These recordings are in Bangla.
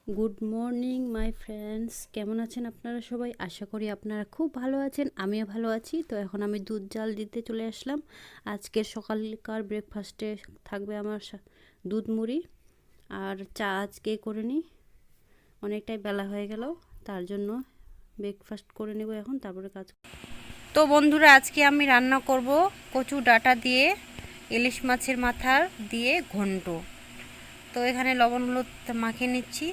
গুড মর্নিং মাই ফ্রেন্ডস, কেমন আছেন আপনারা সবাই? আশা করি আপনারা খুব ভালো আছেন, আমিও ভালো আছি। তো এখন আমি দুধ জাল দিতে চলে আসলাম। আজকের সকালকার ব্রেকফাস্টে থাকবে আমার দুধ মুড়ি আর চা আজকে করে নিই, অনেকটাই বেলা হয়ে গেল, তার জন্য ব্রেকফাস্ট করে নেব এখন, তারপরে কাজ। তো বন্ধুরা, আজকে আমি রান্না করব কচু ডাঁটা দিয়ে ইলিশ মাছের মাথার দিয়ে ঘন্ট। তো এখানে লবণ হলুদ মাখিয়ে নিচ্ছি।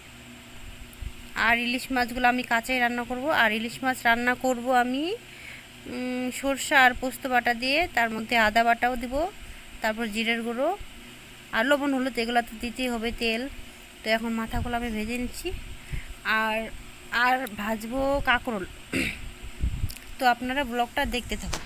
আর ইলিশ মাছগুলো আমি কাঁচাই রান্না করব। আর ইলিশ মাছ রান্না করব আমি সরষা আর পোস্ত বাটা দিয়ে, তার মধ্যে আদা বাটাও দিব, তারপর জিরের গুঁড়ো আর লবণ হলুদ, এগুলো তো দিতেই হবে, তেল। তো এখন মাথাগুলো আমি ভেজে নিচ্ছি আর আর ভাজবো কাঁকরোল। তো আপনারা ব্লগটা দেখতে থাকুন।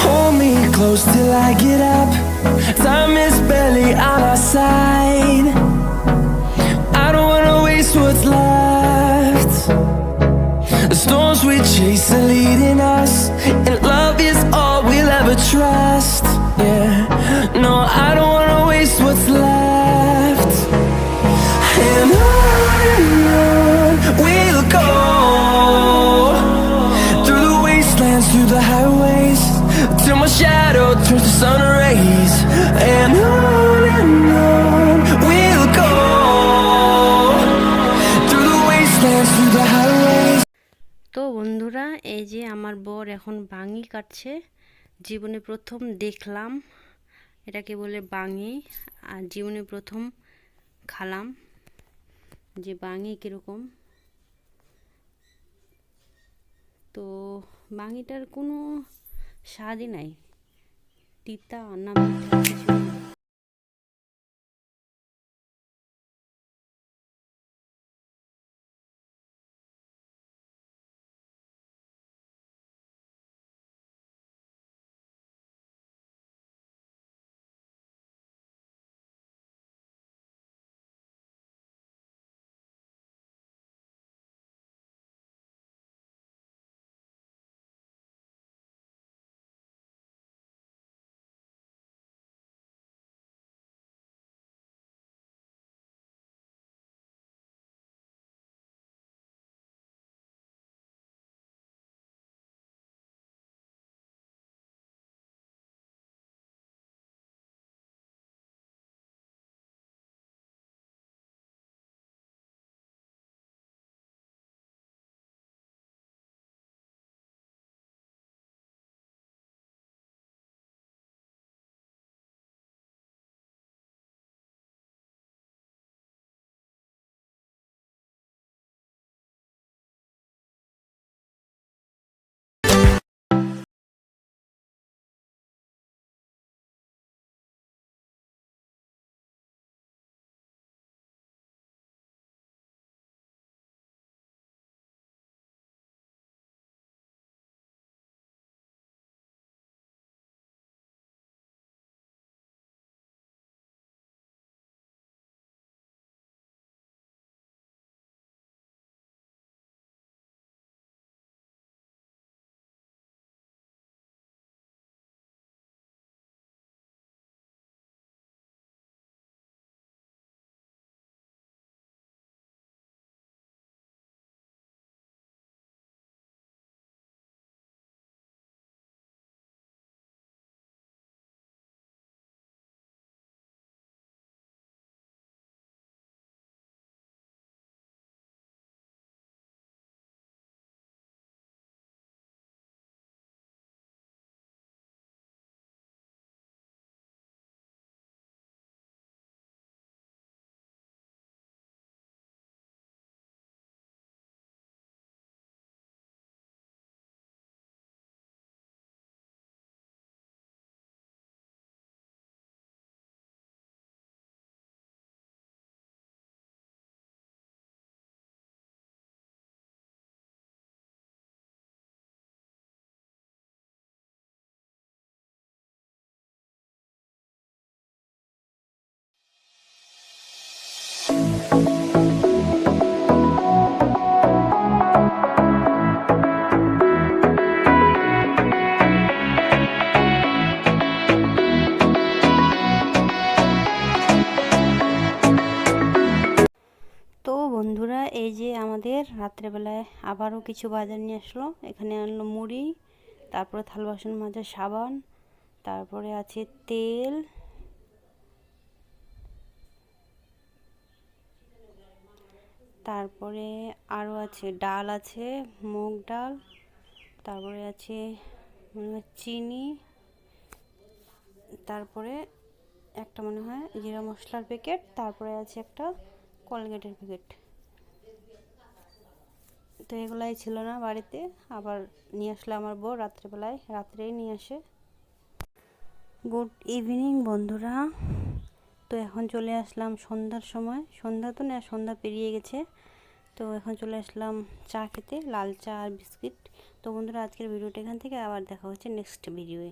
Hold me close till I get up. Time is barely on our side. I don't wanna waste what's left. The storms we chase are leading us, and love is all we'll ever trust. Yeah, no, I don't wanna waste what's left. And on we'll go, through the wastelands, through the highways, till my shadow turns to sun rays. And on we'll go, through the wastelands, through the highways. তো বন্ধুরা, এই যে আমার বর এখন বাঙি কাটছে। জীবনে প্রথম দেখলাম এটাকে বলে বাঙি, আর জীবনে প্রথম খালাম যে বাঙি কীরকম। তো বাঙিটার কোনো স্বাদই নাই, তিতা না মিঠা কিছু। তো বন্ধুরা, এই যে আমাদের রাত্রেবেলায় আবারও কিছু বাজার নিয়ে আসলো। এখানে আনলো মুড়ি, তারপরে থাল বাসন মাজার সাবান, তারপরে আছে তেল, তারপরে আরও আছে ডাল, আছে মুগ ডাল, তারপরে আছে চিনি, তারপরে একটা মনে হয় জিরা মশলার প্যাকেট, তারপরে আছে একটা কোলগেটের প্যাকেট। তো এগুলাই ছিল না বাড়িতে, আবার নিয়ে আসলে আমার বউ রাত্রেবেলায়, রাত্রেই নিয়ে আসে। গুড ইভিনিং বন্ধুরা। তো এখন চলে আসলাম সন্ধ্যার সময়, সন্ধ্যা তো না, সন্ধ্যা পেরিয়ে গেছে। তো এখন চলে আসলাম চা খেতে, লাল চা আর বিস্কিট। তো বন্ধুরা, আজকের ভিডিওটা এখান থেকে, আবার দেখা হচ্ছে নেক্সট ভিডিওয়ে।